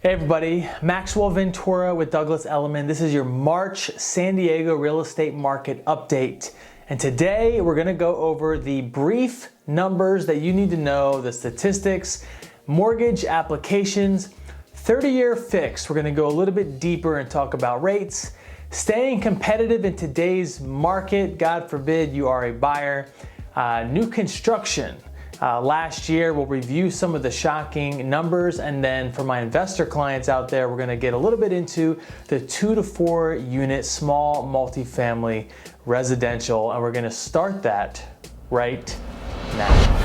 Hey everybody, Maxwell Ventura with Douglas Elliman. This is your March San Diego real estate market update. And today we're gonna go over the brief numbers that you need to know, the statistics, mortgage applications, 30-year fixed. We're gonna go a little bit deeper and talk about rates, staying competitive in today's market. God forbid you are a buyer. New construction. Last year, we'll review some of the shocking numbers, and then for my investor clients out there, we're gonna get a little bit into the 2 to 4 unit small multifamily residential, and we're gonna start that right now.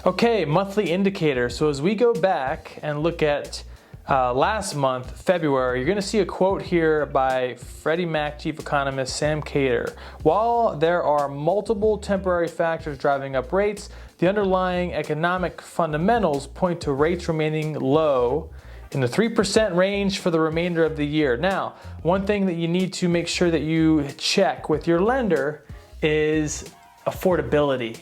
Okay, monthly indicator. So as we go back and look at last month, February, you're gonna see a quote here by Freddie Mac chief economist Sam Cater. While there are multiple temporary factors driving up rates, the underlying economic fundamentals point to rates remaining low in the 3% range for the remainder of the year. Now, one thing that you need to make sure that you check with your lender is affordability.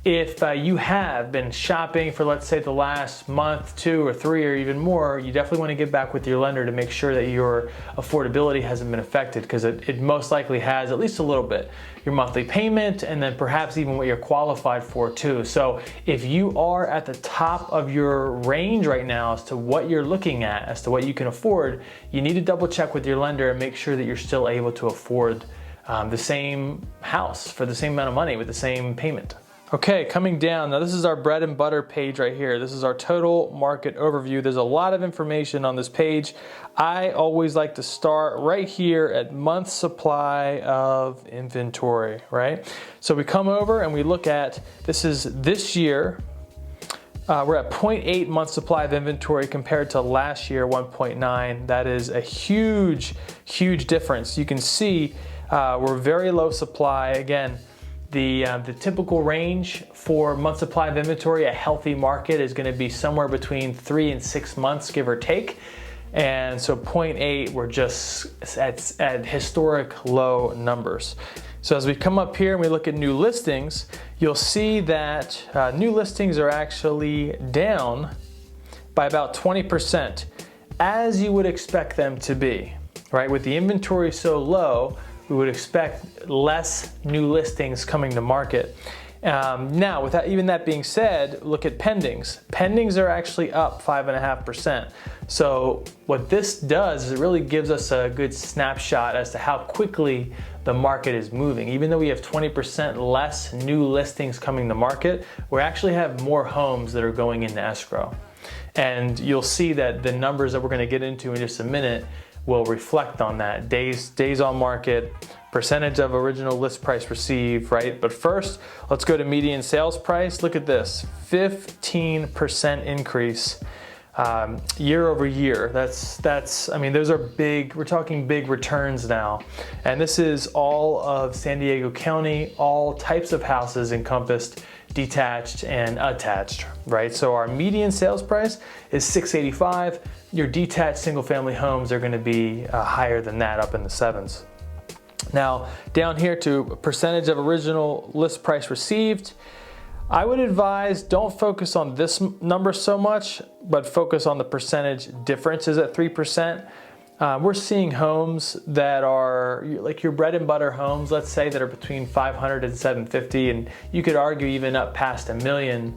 If you have been shopping for, let's say, the last month, 2 or 3, or even more, you definitely want to get back with your lender to make sure that your affordability hasn't been affected, because it most likely has, at least a little bit. Your monthly payment, and then perhaps even what you're qualified for too. So if you are at the top of your range right now as to what you're looking at, as to what you can afford, you need to double check with your lender and make sure that you're still able to afford the same house for the same amount of money with the same payment. Okay, coming down, now this is our bread and butter page right here. This is our total market overview. There's a lot of information on this page. I always like to start right here at month supply of inventory, right? So we come over and we look at, this is this year, we're at 0.8 month supply of inventory compared to last year, 1.9. That is a huge, huge difference. You can see we're very low supply. Again, the typical range for month supply of inventory, a healthy market, is going to be somewhere between 3 and 6 months, give or take. And so 0.8, we're just at historic low numbers. So as we come up here and we look at new listings, you'll see that new listings are actually down by about 20%, as you would expect them to be, right? With the inventory so low, we would expect less new listings coming to market. Now, with even that being said, look at pendings. Pendings are actually up 5.5%. So what this does is it really gives us a good snapshot as to how quickly the market is moving. Even though we have 20% less new listings coming to market, we actually have more homes that are going into escrow. And you'll see that the numbers that we're gonna get into in just a minute will reflect on that. Days on market, percentage of original list price received, right? But first, let's go to median sales price. Look at this, 15% increase year over year. I mean, those are big, we're talking big returns now. And this is all of San Diego County, all types of houses encompassed, detached and attached, right? So our median sales price is $685. Your detached single family homes are gonna be higher than that, up in the 7s. Now, down here to percentage of original list price received, I would advise don't focus on this number so much, but focus on the percentage differences at 3%. We're seeing homes that are like your bread and butter homes, let's say, that are between 500 and 750, and you could argue even up past $1 million,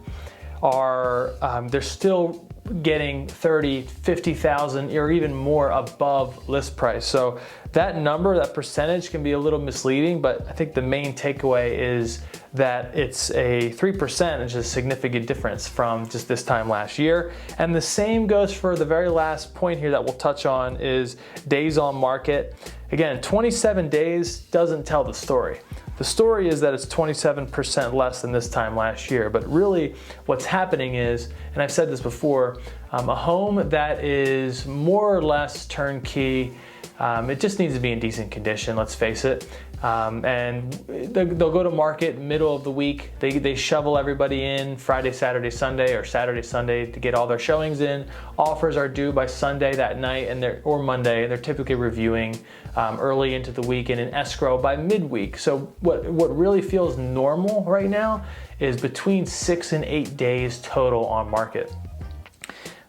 they're still getting 30, 50,000 or even more above list price. So that number, that percentage, can be a little misleading, but I think the main takeaway is that it's a 3%, which is a significant difference from just this time last year. And the same goes for the very last point here that we'll touch on, is days on market. Again, 27 days doesn't tell the story. The story is that it's 27% less than this time last year, but really what's happening is, and I've said this before, A home that is more or less turnkey, it just needs to be in decent condition, let's face it. And they'll go to market middle of the week. They shovel everybody in Friday, Saturday, Sunday, or Saturday, Sunday to get all their showings in. Offers are due by Sunday that night or Monday. They're typically reviewing early into the week and in escrow by midweek. So what really feels normal right now is between 6 and 8 days total on market.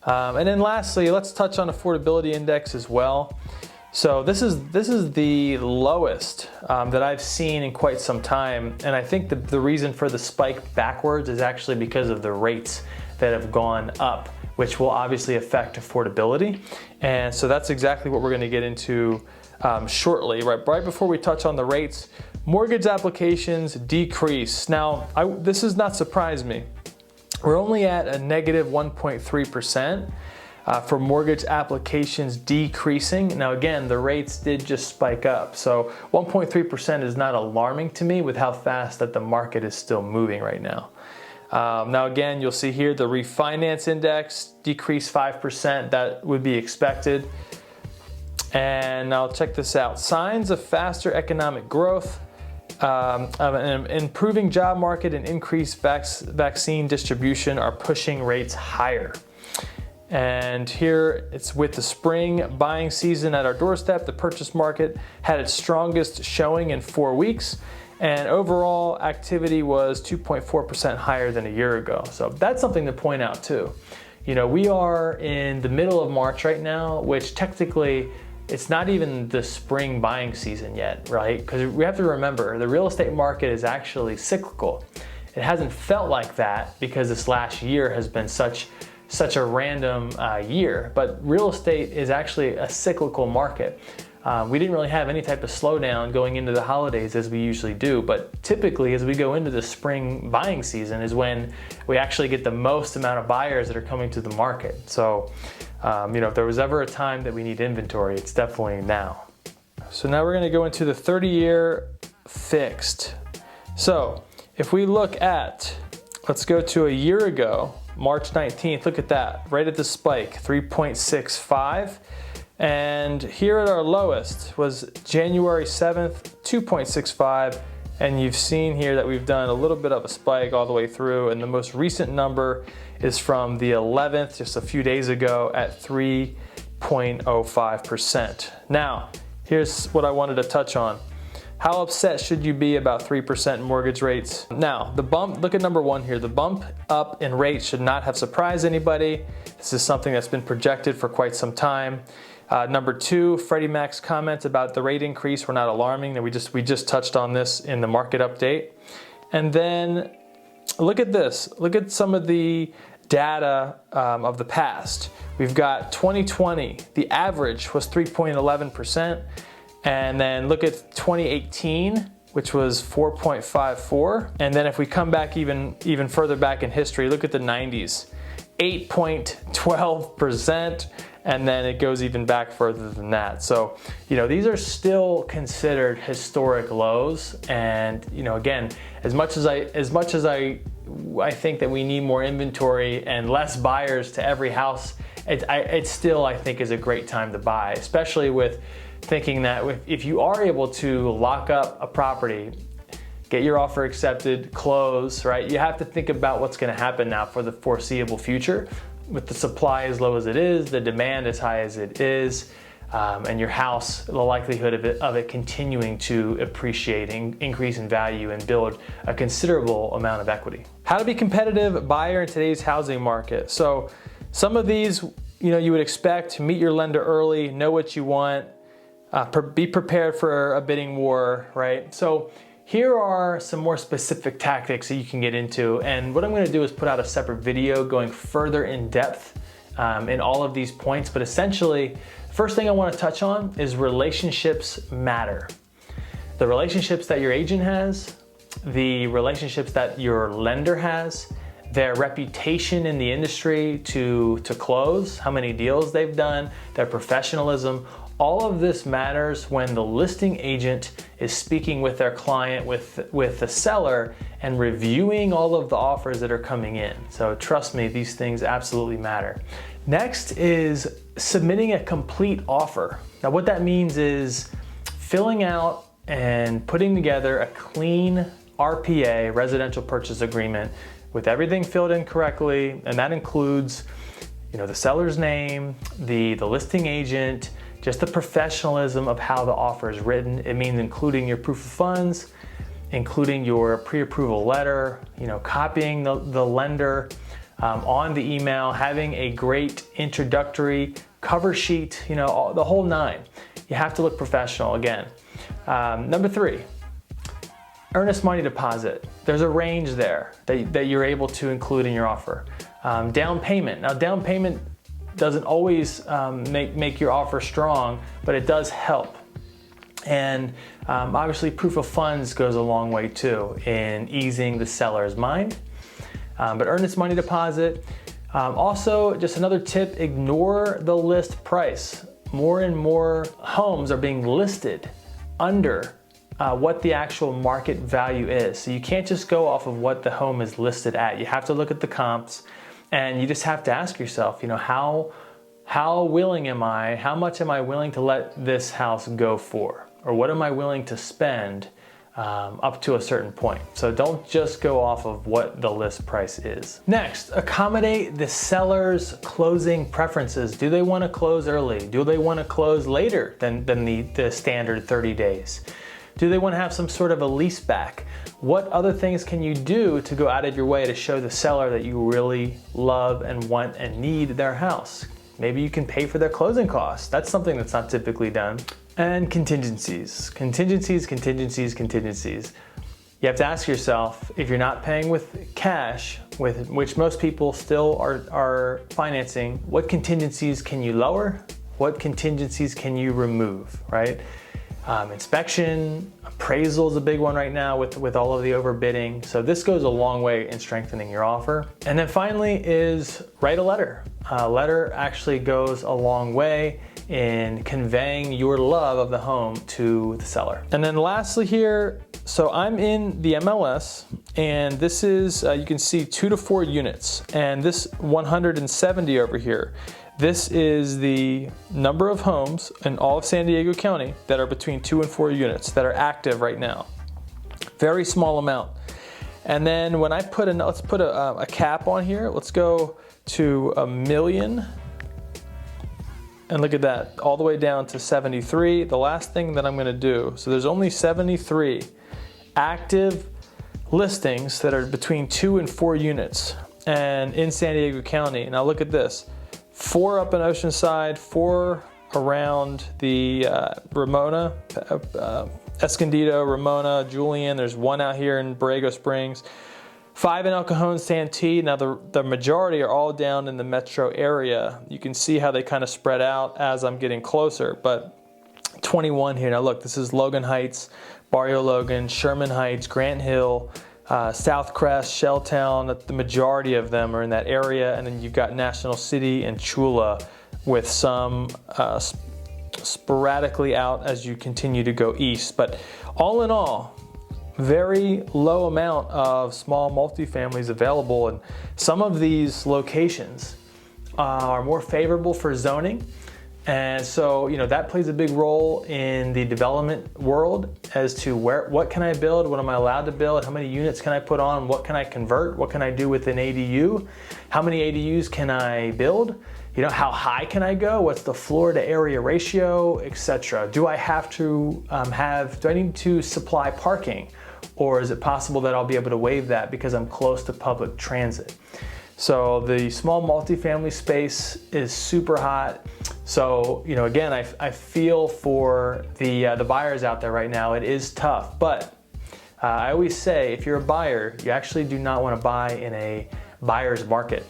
And then lastly, let's touch on affordability index as well. So this is the lowest that I've seen in quite some time, and I think the reason for the spike backwards is actually because of the rates that have gone up, which will obviously affect affordability. And so that's exactly what we're going to get into shortly. Right before we touch on the rates, mortgage applications decrease. Now, this does not surprise me. We're only at a negative 1.3%. For mortgage applications decreasing. Now again, the rates did just spike up. So 1.3% is not alarming to me with how fast that the market is still moving right now. Now again, you'll see here the refinance index decreased 5%. That would be expected. And now check this out. Signs of faster economic growth, an improving job market and increased vaccine distribution are pushing rates higher. And here it's with the spring buying season at our doorstep. The purchase market had its strongest showing in 4 weeks, and overall activity was 2.4% higher than a year ago. So that's something to point out too. You know, we are in the middle of March right now, which technically it's not even the spring buying season yet, right? Because we have to remember the real estate market is actually cyclical. It hasn't felt like that because this last year has been such a random year, but real estate is actually a cyclical market. We didn't really have any type of slowdown going into the holidays as we usually do, but typically as we go into the spring buying season is when we actually get the most amount of buyers that are coming to the market. So, you know, if there was ever a time that we need inventory, it's definitely now. So now we're gonna go into the 30-year fixed. So if we look at, let's go to a year ago, March 19th, look at that, right at the spike, 3.65. And here at our lowest was January 7th, 2.65. And you've seen here that we've done a little bit of a spike all the way through. And the most recent number is from the 11th, just a few days ago, at 3.05%. Now, here's what I wanted to touch on. How upset should you be about 3% mortgage rates? Now, the bump, look at number one here. The bump up in rates should not have surprised anybody. This is something that's been projected for quite some time. Number two, Freddie Mac's comments about the rate increase were not alarming. We just touched on this in the market update. And then look at this. Look at some of the data of the past. We've got 2020, the average was 3.11%. And then look at 2018, which was 4.54. And then if we come back even further back in history, look at the 90s, 8.12%. And then it goes even back further than that. So, you know, these are still considered historic lows. And, you know, again, as much as I think that we need more inventory and less buyers to every house, it still, I think, is a great time to buy, especially with thinking that if you are able to lock up a property, get your offer accepted, close, right? You have to think about what's going to happen now for the foreseeable future. With the supply as low as it is, the demand as high as it is, and your house, the likelihood of it continuing to appreciate, increase in value, and build a considerable amount of equity. How to be competitive buyer in today's housing market. So some of these, you know, you would expect, meet your lender early, know what you want, be prepared for a bidding war, right? So here are some more specific tactics that you can get into. And what I'm gonna do is put out a separate video going further in depth in all of these points. But essentially, first thing I wanna touch on is relationships matter. The relationships that your agent has, the relationships that your lender has, their reputation in the industry to close, how many deals they've done, their professionalism. All of this matters when the listing agent is speaking with their client, with the seller, and reviewing all of the offers that are coming in. So trust me, these things absolutely matter. Next is submitting a complete offer. Now what that means is filling out and putting together a clean RPA, residential purchase agreement, with everything filled in correctly, and that includes, the seller's name, the listing agent, just the professionalism of how the offer is written. It means including your proof of funds, including your pre-approval letter, copying the lender on the email, having a great introductory cover sheet, the whole nine. You have to look professional again. Number 3, earnest money deposit. There's a range there that you're able to include in your offer. Down payment. Now down payment doesn't always make your offer strong, but it does help. And obviously proof of funds goes a long way too in easing the seller's mind. But earnest money deposit. Also, just another tip, ignore the list price. More and more homes are being listed under what the actual market value is. So you can't just go off of what the home is listed at. You have to look at the comps, and you just have to ask yourself, how willing am I, how much am I willing to let this house go for? Or what am I willing to spend up to a certain point? So don't just go off of what the list price is. Next, accommodate the seller's closing preferences. Do they want to close early? Do they want to close later than the standard 30 days? Do they want to have some sort of a lease back? What other things can you do to go out of your way to show the seller that you really love and want and need their house? Maybe you can pay for their closing costs. That's something that's not typically done. And contingencies. Contingencies. You have to ask yourself, if you're not paying with cash, which most people still are financing, what contingencies can you lower? What contingencies can you remove, right? Inspection, appraisal is a big one right now with all of the overbidding. So this goes a long way in strengthening your offer. And then finally is write a letter. A letter actually goes a long way in conveying your love of the home to the seller. And then lastly here, so I'm in the MLS, and this is, you can see 2 to 4 units, and this 170 over here, this is the number of homes in all of San Diego County that are between 2 and 4 units that are active right now. Very small amount. And then when I put let's put a cap on here. Let's go to 1 million. And look at that, all the way down to 73. The last thing that I'm gonna do, so there's only 73 active listings that are between 2 and 4 units and in San Diego County. Now look at this, 4 up in Oceanside, 4 around the Ramona, Escondido, Ramona, Julian. There's 1 out here in Borrego Springs. 5 in El Cajon, Santee. Now the majority are all down in the metro area. You can see how they kind of spread out as I'm getting closer, but 21 here. Now look, this is Logan Heights, Barrio Logan, Sherman Heights, Grant Hill, South Crest, Shelltown. The majority of them are in that area. And then you've got National City and Chula with some sporadically out as you continue to go east. But all in all, very low amount of small multifamilies available, and some of these locations are more favorable for zoning. And so, that plays a big role in the development world as to what can I build, what am I allowed to build, how many units can I put on, what can I convert, what can I do with an ADU, how many ADUs can I build, how high can I go, what's the floor to area ratio, etc. Do I have to do I need to supply parking? Or is it possible that I'll be able to waive that because I'm close to public transit? So the small multifamily space is super hot. So, again, I feel for the buyers out there right now. It is tough, but I always say if you're a buyer, you actually do not want to buy in a buyer's market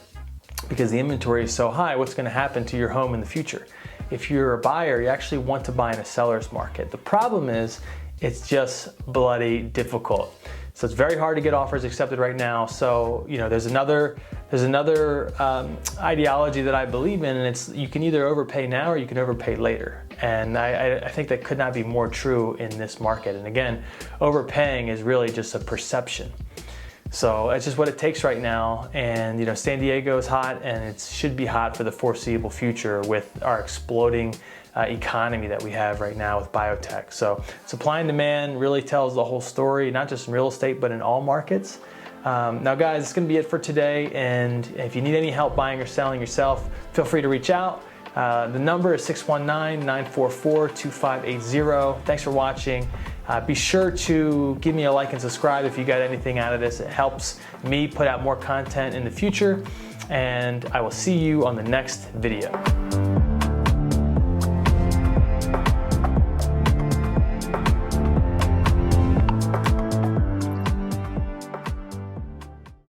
because the inventory is so high. What's going to happen to your home in the future? If you're a buyer, you actually want to buy in a seller's market. The problem is it's just bloody difficult. So it's very hard to get offers accepted right now. So, there's another ideology that I believe in, and it's you can either overpay now or you can overpay later. And I think that could not be more true in this market. And again, overpaying is really just a perception. So it's just what it takes right now. And you know, San Diego is hot, and it should be hot for the foreseeable future with our exploding economy that we have right now with biotech. So supply and demand really tells the whole story, not just in real estate, but in all markets. Now guys, it's gonna be it for today. And if you need any help buying or selling yourself, feel free to reach out. The number is 619-944-2580. Thanks for watching. Be sure to give me a like and subscribe if you got anything out of this. It helps me put out more content in the future. And I will see you on the next video.